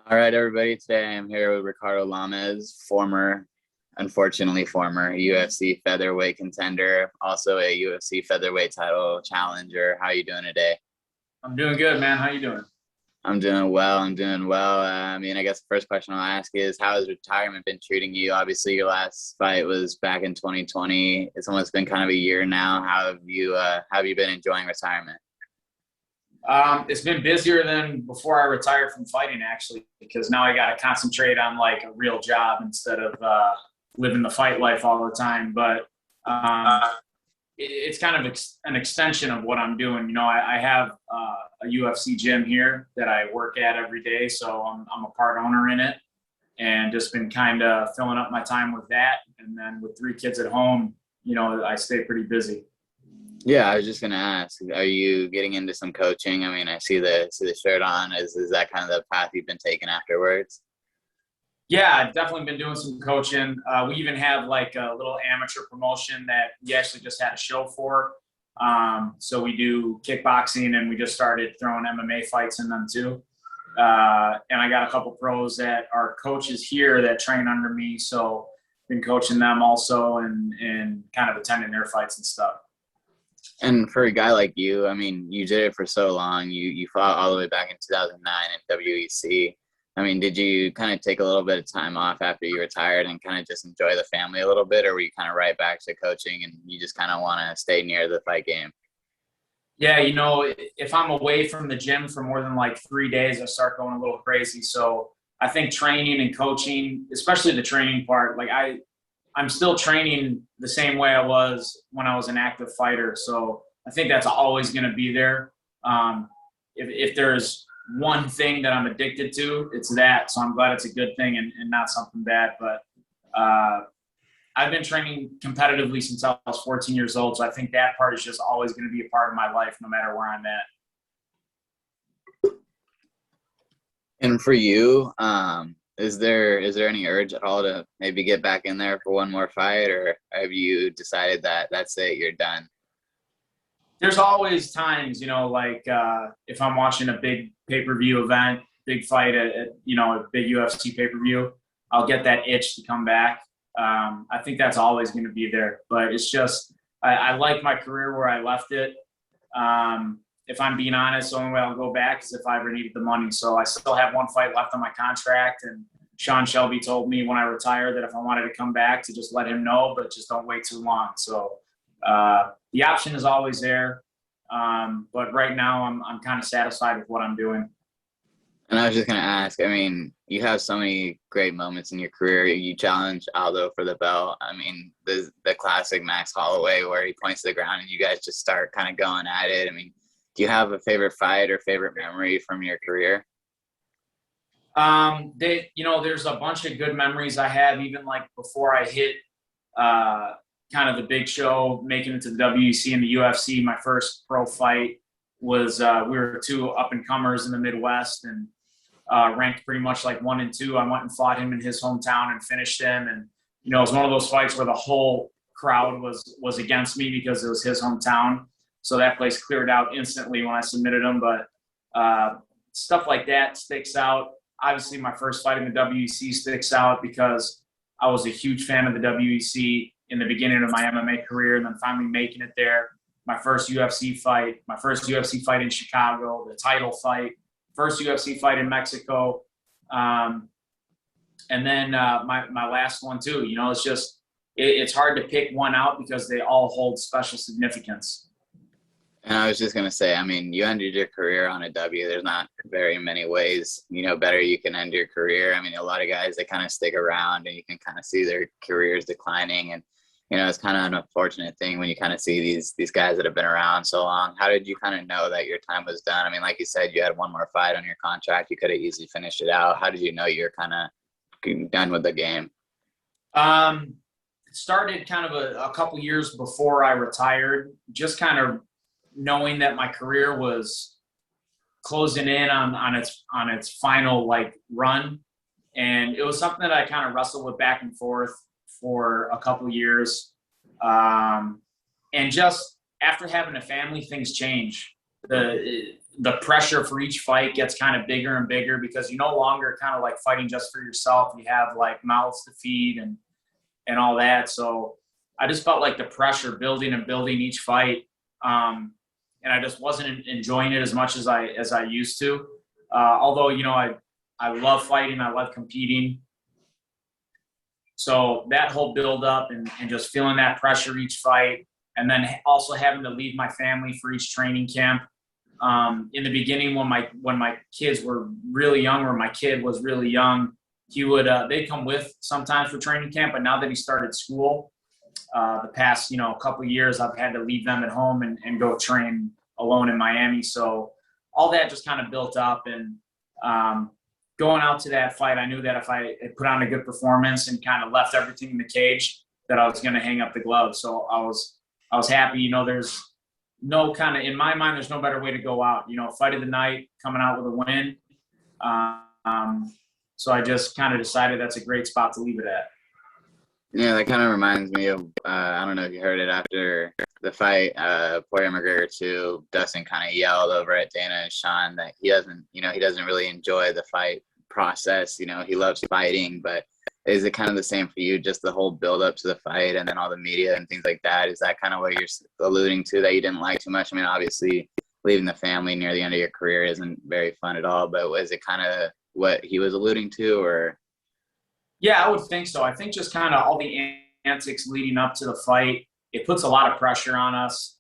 All right, everybody. Today I'm here with Ricardo Lamas, unfortunately, former UFC featherweight contender, also a UFC featherweight title challenger. How are you doing today? I'm doing good, man. How you doing? I'm doing well. I'm doing well. I guess the first question I'll ask is, how has retirement been treating you? Obviously, your last fight was back in 2020. It's almost been kind of a year now. How have you been enjoying retirement? It's been busier than before I retired from fighting, actually, because now I got to concentrate on like a real job instead of living the fight life all the time. But it's kind of an extension of what I'm doing. I have a UFC gym here that I work at every day, so I'm a part owner in it, and just been kind of filling up my time with that. And then with three kids at home, I stay pretty busy. Yeah, I was just gonna ask, are you getting into some coaching? I mean, I see the shirt on. Is that kind of the path you've been taking afterwards? Yeah, I've definitely been doing some coaching. We even have like a little amateur promotion that we actually just had a show for. So we do kickboxing, and we just started throwing MMA fights in them too. And I got a couple pros that are coaches here that train under me. So been coaching them also, and kind of attending their fights and stuff. And for a guy like you, I mean, you did it for so long. You fought all the way back in 2009 in WEC. I mean, did you kind of take a little bit of time off after you retired and kind of just enjoy the family a little bit, or were you kind of right back to coaching and you just kind of want to stay near the fight game? Yeah, if I'm away from the gym for more than like 3 days, I start going a little crazy. So I think training and coaching, especially the training part, like I'm still training the same way I was when I was an active fighter. So I think that's always going to be there. If there's one thing that I'm addicted to, it's that. So I'm glad it's a good thing and not something bad. But uh, I've been training competitively since I was 14 years old. So I think that part is just always going to be a part of my life, no matter where I'm at. And for you, is there any urge at all to maybe get back in there for one more fight, or have you decided that that's it, you're done? There's always times, like if I'm watching a big pay-per-view event, big fight a big UFC pay-per-view, I'll get that itch to come back. I think that's always going to be there, but it's just I like my career where I left it. If I'm being honest, the only way I'll go back is if I ever needed the money. So I still have one fight left on my contract, and Sean Shelby told me when I retired that if I wanted to come back, to just let him know, but just don't wait too long. So the option is always there, but right now I'm kind of satisfied with what I'm doing. And I was just gonna ask, I mean, you have so many great moments in your career. You challenged Aldo for the belt. I mean, the classic Max Holloway where he points to the ground and you guys just start kind of going at it. I mean, do you have a favorite fight or favorite memory from your career? There's a bunch of good memories I have, even like before I hit uh, kind of the big show, making it to the WEC and the UFC. My first pro fight was we were two up and comers in the Midwest, and ranked pretty much like 1 and 2. I went and fought him in his hometown and finished him. And it was one of those fights where the whole crowd was against me because it was his hometown. So that place cleared out instantly when I submitted him. But stuff like that sticks out. Obviously, my first fight in the WEC sticks out because I was a huge fan of the WEC in the beginning of my MMA career, and then finally making it there. My first UFC fight, in Chicago, the title fight, first UFC fight in Mexico, and then my last one too. It's just it's hard to pick one out because they all hold special significance. And I was just gonna say, I mean, you ended your career on a W. There's not very many ways, better you can end your career. I mean, a lot of guys, they kind of stick around and you can kind of see their careers declining. And, it's kind of an unfortunate thing when you kind of see these guys that have been around so long. How did you kind of know that your time was done? I mean, like you said, you had one more fight on your contract. You could have easily finished it out. How did you know you're kind of done with the game? It started kind of a couple years before I retired, just kind of knowing that my career was closing in on its final like run. And it was something that I kind of wrestled with back and forth for a couple years. And just after having a family, things change. the pressure for each fight gets kind of bigger and bigger because you no longer kind of like fighting just for yourself. You have like mouths to feed and all that. So I just felt like the pressure building and building each fight. And I just wasn't enjoying it as much as I used to. Although, you know, I love fighting. I love competing. So that whole build up and just feeling that pressure each fight, and then also having to leave my family for each training camp. In the beginning, when my kids were really young, or my kid was really young, he would they'd come with sometimes for training camp. But now that he started school, the past couple of years, I've had to leave them at home and go train alone in Miami. So all that just kind of built up, and going out to that fight, I knew that if I had put on a good performance and kind of left everything in the cage, that I was going to hang up the gloves. So I was happy. You know, there's no kind of, in my mind, there's no better way to go out. You know, fight of the night, coming out with a win. So I just kind of decided that's a great spot to leave it at. Yeah, that kind of reminds me of, I don't know if you heard it after the fight, Poirier McGregor 2, Dustin kind of yelled over at Dana and Sean that he doesn't really enjoy the fight process. You know, he loves fighting, but is it kind of the same for you, just the whole build up to the fight and then all the media and things like that? Is that kind of what you're alluding to, that you didn't like too much? I mean, obviously leaving the family near the end of your career isn't very fun at all, but was it kind of what he was alluding to, or? Yeah, I would think so. I think just kind of all the antics leading up to the fight, it puts a lot of pressure on us.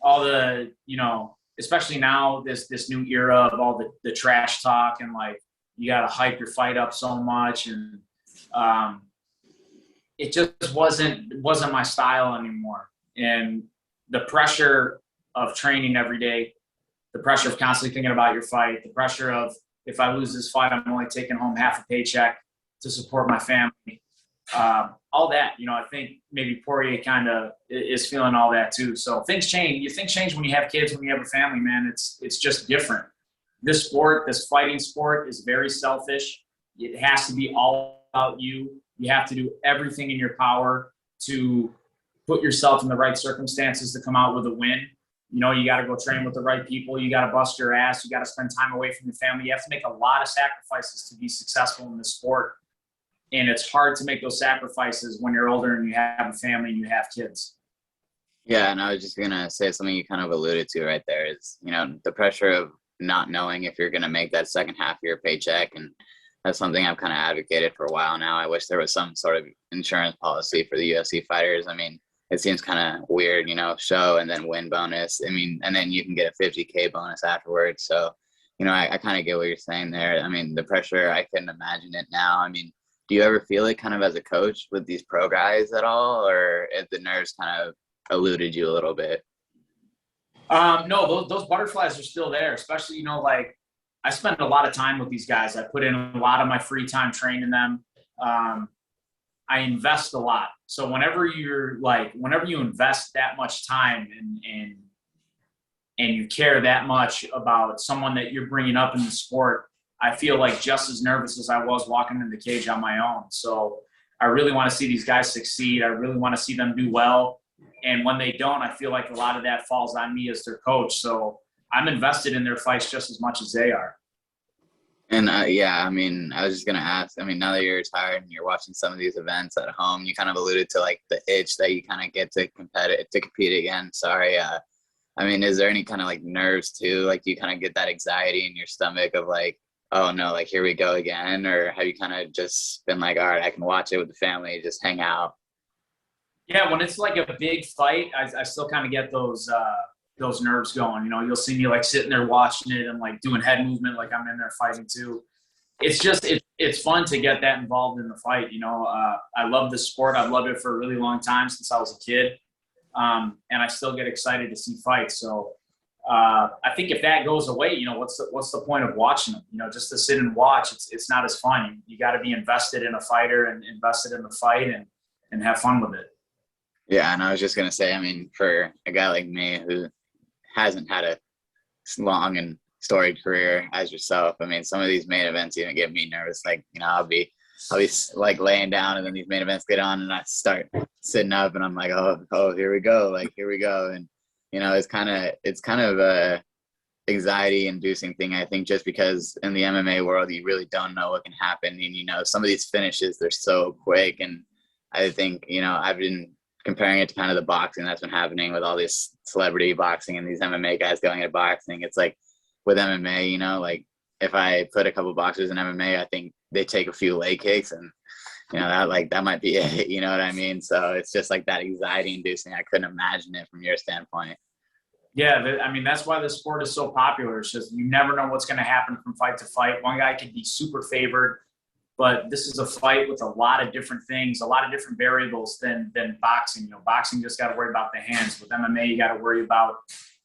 All the, especially now, this new era of all the trash talk, and like, you got to hype your fight up so much. And it just wasn't my style anymore. And the pressure of training every day, the pressure of constantly thinking about your fight, the pressure of, if I lose this fight, I'm only taking home half a paycheck to support my family. All that, I think maybe Poirier kind of is feeling all that too. So things change. Things change when you have kids, when you have a family, man. It's just different. This sport, this fighting sport, is very selfish. It has to be all about you. You have to do everything in your power to put yourself in the right circumstances to come out with a win. You got to go train with the right people. You got to bust your ass. You got to spend time away from your family. You have to make a lot of sacrifices to be successful in this sport. And it's hard to make those sacrifices when you're older and you have a family and you have kids. Yeah, and I was just going to say something you kind of alluded to right there is, the pressure of not knowing if you're going to make that second half of your paycheck. And that's something I've kind of advocated for a while now. I wish there was some sort of insurance policy for the UFC fighters. I mean, it seems kind of weird, show and then win bonus. I mean, and then you can get a $50K bonus afterwards. So, I kind of get what you're saying there. I mean, the pressure, I couldn't imagine it now. I mean, do you ever feel it kind of as a coach with these pro guys at all, or if the nerves kind of eluded you a little bit? No, those butterflies are still there, especially, like, I spend a lot of time with these guys. I put in a lot of my free time training them. I invest a lot. So whenever you invest that much time and you care that much about someone that you're bringing up in the sport, I feel like just as nervous as I was walking in the cage on my own. So I really want to see these guys succeed. I really want to see them do well. And when they don't, I feel like a lot of that falls on me as their coach. So I'm invested in their fights just as much as they are. And I mean, I was just going to ask, I mean, now that you're retired and you're watching some of these events at home, you kind of alluded to like the itch that you kind of get to compete again. Sorry. I mean, is there any kind of like nerves too? Like, do you kind of get that anxiety in your stomach of like, oh no, like here we go again? Or have you kind of just been like, all right, I can watch it with the family, just hang out? Yeah, when it's like a big fight, I still kind of get those nerves going. You'll see me like sitting there watching it and like doing head movement like I'm in there fighting too. It's just it's fun to get that involved in the fight. I love the sport. I've loved it for a really long time, since I was a kid, and I still get excited to see fights. So I think if that goes away, what's the point of watching them? Just to sit and watch, it's not as fun. You got to be invested in a fighter and invested in the fight and have fun with it. Yeah, and I was just going to say, I mean, for a guy like me who hasn't had a long and storied career as yourself, I mean, some of these main events even get me nervous. Like, I'll be like laying down, and then these main events get on and I start sitting up and I'm like, oh, here we go. Like, here we go. And, it's kind of anxiety inducing thing, I think, just because in the MMA world, you really don't know what can happen. And, some of these finishes, they're so quick. And I think, I've been comparing it to kind of the boxing that's been happening with all this celebrity boxing and these MMA guys going into boxing. It's like with MMA, like if I put a couple boxers in MMA, I think they take a few leg kicks and, that might be it. You know what I mean? So it's just like that anxiety inducing. I couldn't imagine it from your standpoint. Yeah, I mean, that's why the sport is so popular. It's just you never know what's going to happen from fight to fight. One guy could be super favored, but this is a fight with a lot of different things, a lot of different variables than boxing. Boxing just got to worry about the hands. With MMA, you got to worry about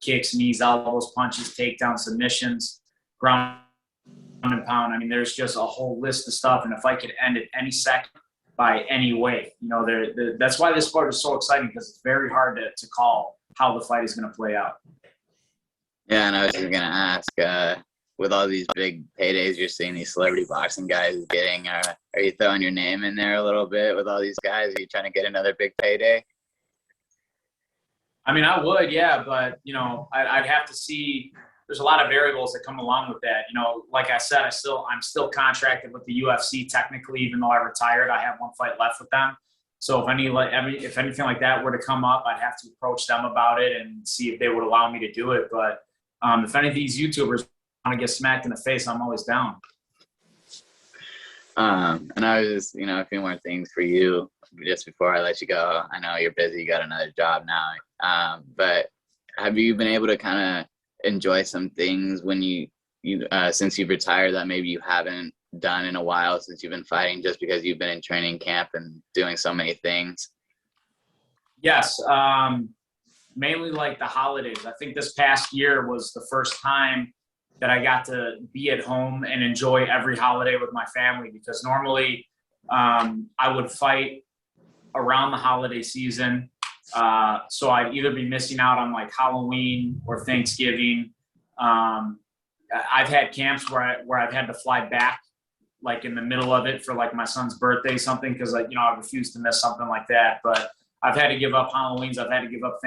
kicks, knees, elbows, punches, takedowns, submissions, ground and pound. I mean, there's just a whole list of stuff, and the fight could end at any second by any way. That's why this sport is so exciting, because it's very hard to call how the fight is going to play out. Yeah, and I was just going to ask, with all these big paydays you're seeing these celebrity boxing guys getting, are you throwing your name in there a little bit with all these guys? Are you trying to get another big payday? I mean, I would, yeah, but, I'd have to see. There's a lot of variables that come along with that. Like I said, I'm still contracted with the UFC technically, even though I retired. I have one fight left with them. So if anything like that were to come up, I'd have to approach them about it and see if they would allow me to do it. But if any of these YouTubers want to get smacked in the face, I'm always down. And I was just, a few more things for you just before I let you go. I know you're busy, you got another job now. But have you been able to kind of enjoy some things when you since you've retired that maybe you haven't done in a while since you've been fighting, just because you've been in training camp and doing so many things? Yes. Mainly like the holidays. I think this past year was the first time that I got to be at home and enjoy every holiday with my family, because normally I would fight around the holiday season. So I'd either be missing out on like Halloween or Thanksgiving. I've had camps where I've had to fly back like in the middle of it for like my son's birthday, something, because I refuse to miss something like that. But I've had to give up Halloweens. I've had to give up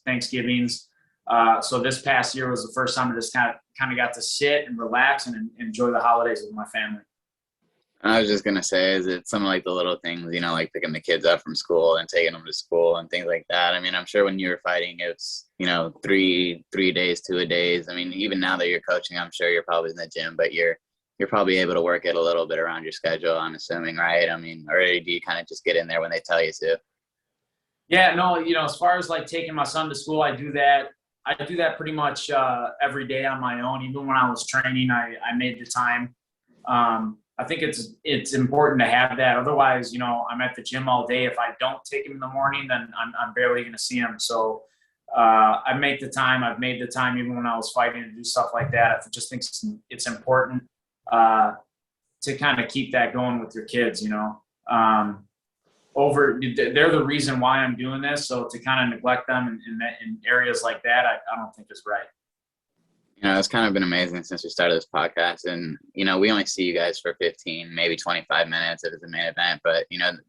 Thanksgivings. So this past year was the first time I just kind of got to sit and relax and enjoy the holidays with my family. I was just gonna say, is it some of like the little things, like picking the kids up from school and taking them to school and things like that? I mean, I'm sure when you were fighting, it's 3 days, 2-a-days. I mean, even now that you're coaching, I'm sure you're probably in the gym, but you're probably able to work it a little bit around your schedule, I'm assuming, right? I mean, or do you kind of just get in there when they tell you to? Yeah, no, as far as like taking my son to school, I do that pretty much every day on my own. Even when I was training, I made the time. I think it's important to have that. Otherwise, I'm at the gym all day. If I don't take him in the morning, then I'm barely going to see him. So I make the time. I've made the time even when I was fighting to do stuff like that. I just think it's important to kind of keep that going with your kids. They're the reason why I'm doing this. So to kind of neglect them in areas like that, I don't think is right. It's kind of been amazing since we started this podcast, and, we only see you guys for 15, maybe 25 minutes if it's a main event, but,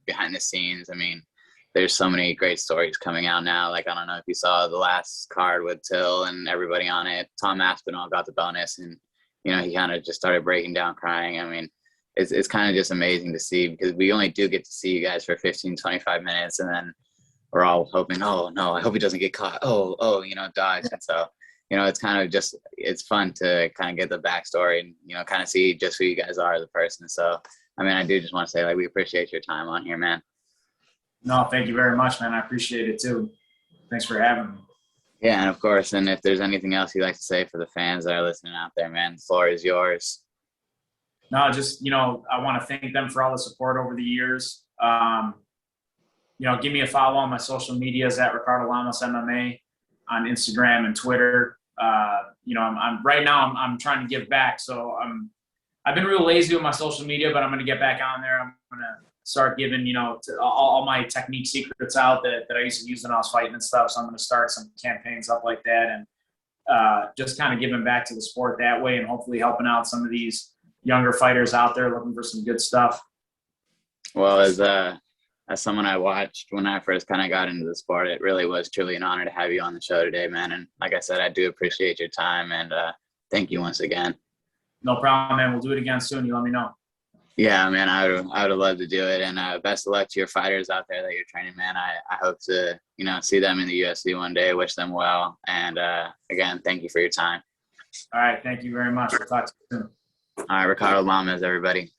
behind the scenes, I mean, there's so many great stories coming out now. Like, I don't know if you saw the last card with Till and everybody on it. Tom Aspinall got the bonus, and, he kind of just started breaking down crying. I mean, it's kind of just amazing to see, because we only do get to see you guys for 15, 25 minutes, and then we're all hoping, oh, no, I hope he doesn't get caught. Dodge. And so, it's kind of just, it's fun to kind of get the backstory and, kind of see just who you guys are as a person. So, I mean, I do just want to say, like, we appreciate your time on here, man. No, thank you very much, man. I appreciate it too. Thanks for having me. Yeah, and of course, and if there's anything else you'd like to say for the fans that are listening out there, man, the floor is yours. No, just, I want to thank them for all the support over the years. Give me a follow on my social medias at Ricardo Lamas MMA on Instagram and Twitter. I'm right now I'm trying to give back. So I've been real lazy with my social media, but I'm going to get back on there. I'm going to start giving, to all my technique secrets out that I used to use when I was fighting and stuff. So I'm going to start some campaigns up like that, and just kind of giving back to the sport that way, and hopefully helping out some of these younger fighters out there looking for some good stuff. Well, as someone I watched when I first kind of got into the sport, it really was truly an honor to have you on the show today, man. And like I said, I do appreciate your time, and thank you once again. No problem, man. We'll do it again soon. You let me know. Yeah, man, I would love to do it. And best of luck to your fighters out there that you're training, man. I hope to, see them in the UFC one day. Wish them well. And again, thank you for your time. All right. Thank you very much. We'll talk to you soon. All right, Ricardo Lamas, everybody.